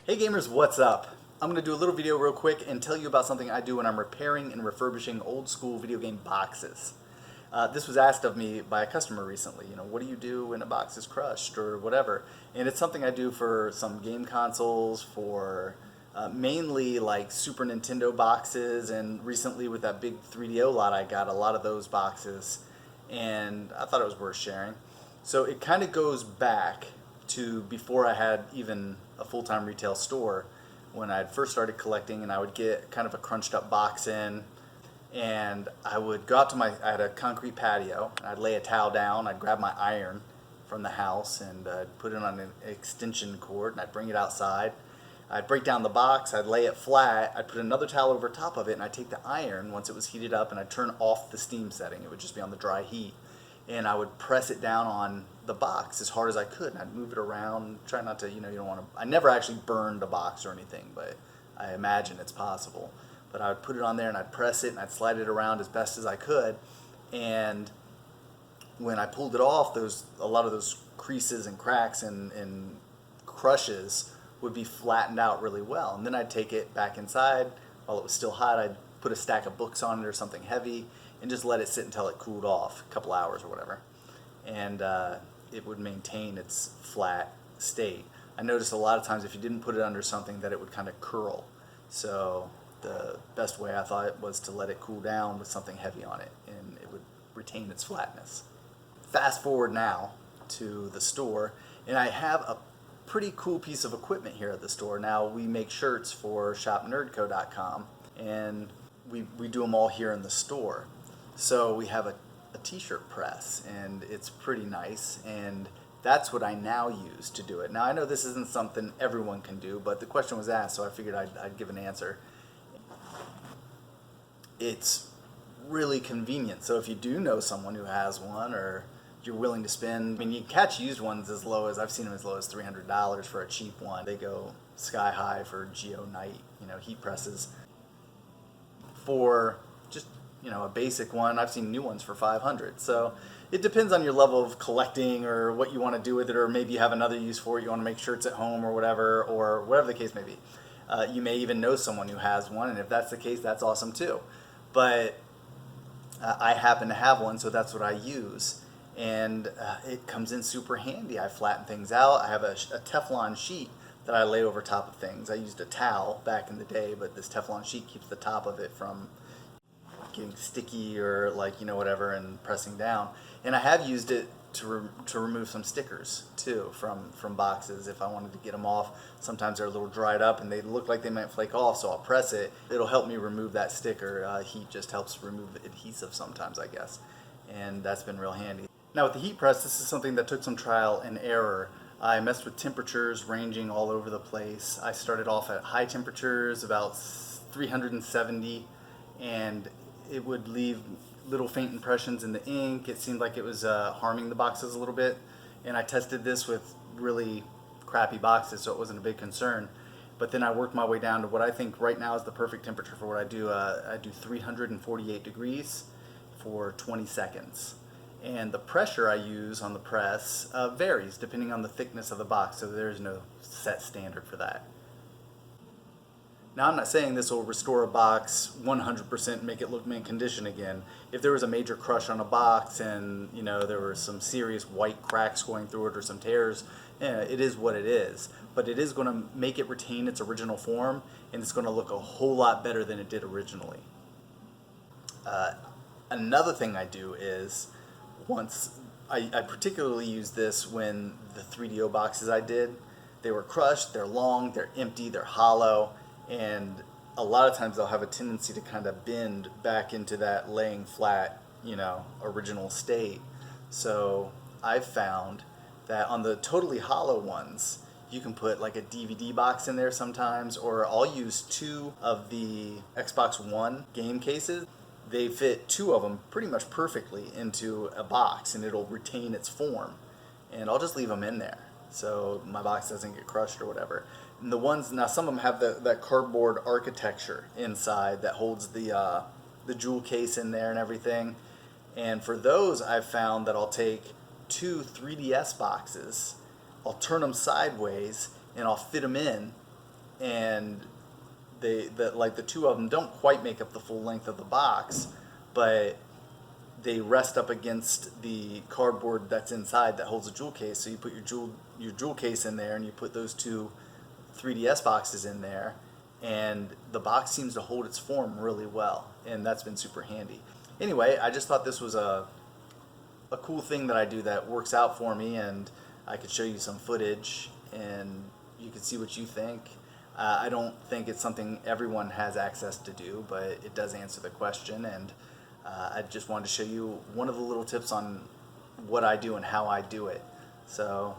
Hey gamers, what's up? I'm going to do a little video real quick and tell you about something I do when I'm repairing and refurbishing old school video game boxes. This was asked of me by a customer recently, what do you do when a box is crushed or whatever? And it's something I do for some game consoles, for mainly like Super Nintendo boxes, and recently with that big 3DO lot I got a lot of those boxes, and I thought it was worth sharing. So it kind of goes back to before I had even a full-time retail store, when I had first started collecting, and I would get kind of a crunched up box in, and I would go out to I had a concrete patio, and I'd lay a towel down, I'd grab my iron from the house and put it on an extension cord, and I'd bring it outside. I'd break down the box, I'd lay it flat, I'd put another towel over top of it, and I'd take the iron once it was heated up and I'd turn off the steam setting. It would just be on the dry heat. And I would press it down on the box as hard as I could, and I'd move it around, try not to, you don't want to, I never actually burned a box or anything, but I imagine it's possible. But I would put it on there and I'd press it and I'd slide it around as best as I could, and when I pulled it off, a lot of those creases and cracks and crushes would be flattened out really well. And then I'd take it back inside while it was still hot. I'd put a stack of books on it or something heavy and just let it sit until it cooled off, a couple hours or whatever. And it would maintain its flat state. I noticed a lot of times if you didn't put it under something that it would kind of curl. So the best way I thought was to let it cool down with something heavy on it, and it would retain its flatness. Fast forward now to the store, and I have a pretty cool piece of equipment here at the store. Now, we make shirts for shopnerdco.com, and we do them all here in the store. So we have a t-shirt press, and it's pretty nice, and that's what I now use to do it. Now, I know this isn't something everyone can do, but the question was asked, so I figured I'd give an answer. It's really convenient. So if you do know someone who has one, or you're willing to spend, you can catch used ones as low as, I've seen them as low as $300 for a cheap one. They go sky high for Geo Knight, heat presses. For just, a basic one, I've seen new ones for $500. So it depends on your level of collecting or what you want to do with it, or maybe you have another use for it. You want to make shirts at home or whatever the case may be. You may even know someone who has one, and if that's the case, that's awesome too. But I happen to have one, so that's what I use. And it comes in super handy. I flatten things out. I have a Teflon sheet that I lay over top of things. I used a towel back in the day, but this Teflon sheet keeps the top of it from getting sticky or whatever, and pressing down. And I have used it to remove some stickers too from boxes if I wanted to get them off. Sometimes they're a little dried up and they look like they might flake off, so I'll press it. It'll help me remove that sticker. Heat just helps remove the adhesive sometimes, I guess, and that's been real handy. Now with the heat press, this is something that took some trial and error. I messed with temperatures ranging all over the place. I started off at high temperatures, about 370, and it would leave little faint impressions in the ink. It seemed like it was harming the boxes a little bit, and I tested this with really crappy boxes, so it wasn't a big concern. But then I worked my way down to what I think right now is the perfect temperature for what I do. I do 348 degrees for 20 seconds. And the pressure I use on the press varies depending on the thickness of the box, so there's no set standard for that. Now, I'm not saying this will restore a box 100% and make it look mint condition again. If there was a major crush on a box and there were some serious white cracks going through it or some tears, it is what it is. But it is going to make it retain its original form, and it's going to look a whole lot better than it did originally. Another thing I do is, I particularly use this when the 3DO boxes I did, they were crushed, they're long, they're empty, they're hollow, and a lot of times they'll have a tendency to kind of bend back into that laying flat, original state. So I've found that on the totally hollow ones, you can put like a DVD box in there sometimes, or I'll use 2 of the Xbox One game cases. They fit 2 of them pretty much perfectly into a box, and it'll retain its form. And I'll just leave them in there so my box doesn't get crushed or whatever. And the ones, now some of them have that cardboard architecture inside that holds the jewel case in there and everything. And for those, I've found that I'll take 2 3DS boxes, I'll turn them sideways, and I'll fit them in and like the two of them don't quite make up the full length of the box, but they rest up against the cardboard that's inside that holds a jewel case. So you put your jewel case in there, and you put those two 3DS boxes in there, and the box seems to hold its form really well, and that's been super handy. Anyway, I just thought this was a cool thing that I do that works out for me, and I could show you some footage and you could see what you think. I don't think it's something everyone has access to do, but it does answer the question, and I just wanted to show you one of the little tips on what I do and how I do it. So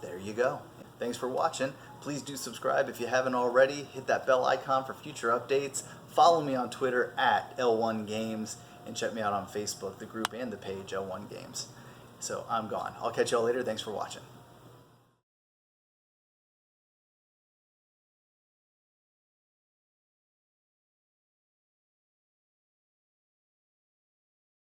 there you go. Thanks for watching. Please do subscribe if you haven't already. Hit that bell icon for future updates. Follow me on Twitter at L1 Games, and check me out on Facebook, the group and the page L1 Games. So I'm gone. I'll catch y'all later. Thanks for watching.